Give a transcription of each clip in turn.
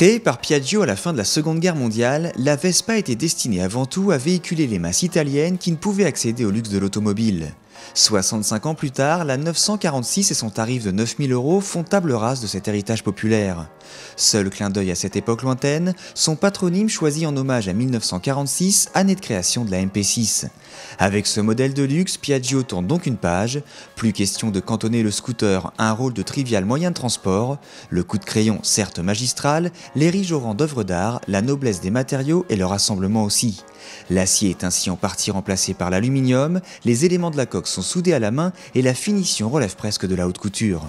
Créée par Piaggio à la fin de la Seconde Guerre mondiale, la Vespa était destinée avant tout à véhiculer les masses italiennes qui ne pouvaient accéder au luxe de l'automobile. 65 ans plus tard, la 946 et son tarif de 9 000 € font table rase de cet héritage populaire. Seul clin d'œil à cette époque lointaine, son patronyme choisi en hommage à 1946, année de création de la MP6. Avec ce modèle de luxe, Piaggio tourne donc une page, plus question de cantonner le scooter à un rôle de trivial moyen de transport, le coup de crayon certes magistral, l'érige au rang d'œuvre d'art, la noblesse des matériaux et leur assemblement aussi. L'acier est ainsi en partie remplacé par l'aluminium, les éléments de la coque sont soudés à la main et la finition relève presque de la haute couture.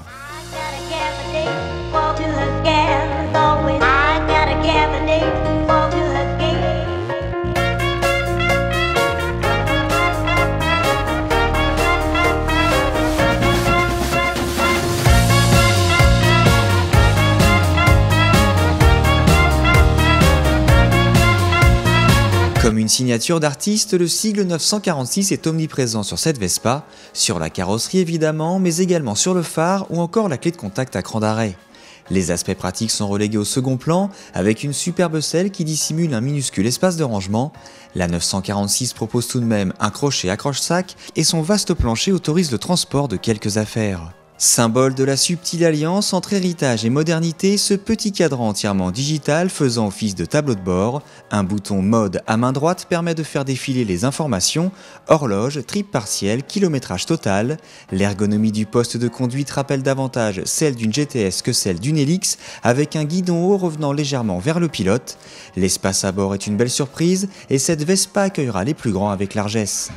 Comme une signature d'artiste, le sigle 946 est omniprésent sur cette Vespa, sur la carrosserie évidemment, mais également sur le phare ou encore la clé de contact à cran d'arrêt. Les aspects pratiques sont relégués au second plan, avec une superbe selle qui dissimule un minuscule espace de rangement. La 946 propose tout de même un crochet accroche-sac et son vaste plancher autorise le transport de quelques affaires. Symbole de la subtile alliance entre héritage et modernité, ce petit cadran entièrement digital faisant office de tableau de bord, un bouton mode à main droite permet de faire défiler les informations, horloge, trip partiel, kilométrage total. L'ergonomie du poste de conduite rappelle davantage celle d'une GTS que celle d'une Helix, avec un guidon haut revenant légèrement vers le pilote. L'espace à bord est une belle surprise et cette Vespa accueillera les plus grands avec largesse.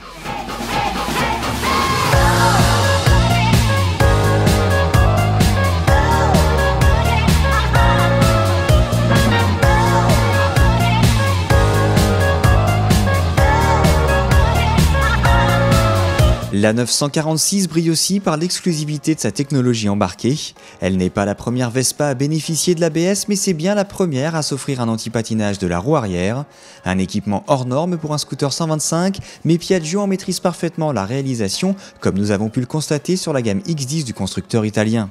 La 946 brille aussi par l'exclusivité de sa technologie embarquée. Elle n'est pas la première Vespa à bénéficier de l'ABS, mais c'est bien la première à s'offrir un anti-patinage de la roue arrière. Un équipement hors norme pour un scooter 125, mais Piaggio en maîtrise parfaitement la réalisation, comme nous avons pu le constater sur la gamme X10 du constructeur italien.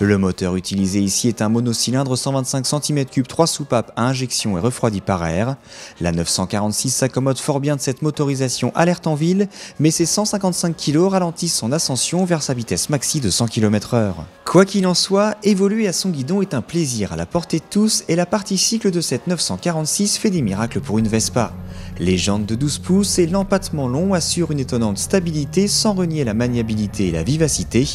Le moteur utilisé ici est un monocylindre 125 cm3 3 soupapes à injection et refroidi par air. La 946 s'accommode fort bien de cette motorisation alerte en ville, mais ses 155 kg ralentissent son ascension vers sa vitesse maxi de 100 km/h. Quoi qu'il en soit, évoluer à son guidon est un plaisir à la portée de tous et la partie cycle de cette 946 fait des miracles pour une Vespa. Les jantes de 12 pouces et l'empattement long assurent une étonnante stabilité sans renier la maniabilité et la vivacité.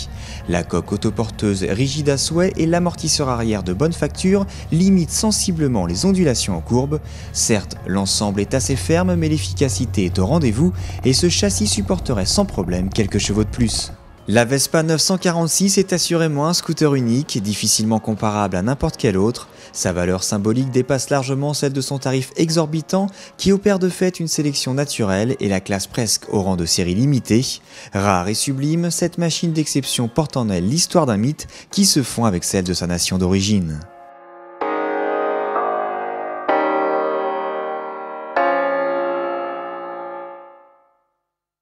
La coque autoporteuse rigide à souhait et l'amortisseur arrière de bonne facture limitent sensiblement les ondulations en courbe. Certes, l'ensemble est assez ferme mais l'efficacité est au rendez-vous et ce châssis supporterait sans problème quelques chevaux de plus. La Vespa 946 est assurément un scooter unique, difficilement comparable à n'importe quel autre. Sa valeur symbolique dépasse largement celle de son tarif exorbitant qui opère de fait une sélection naturelle et la classe presque au rang de série limitée. Rare et sublime, cette machine d'exception porte en elle l'histoire d'un mythe qui se fond avec celle de sa nation d'origine.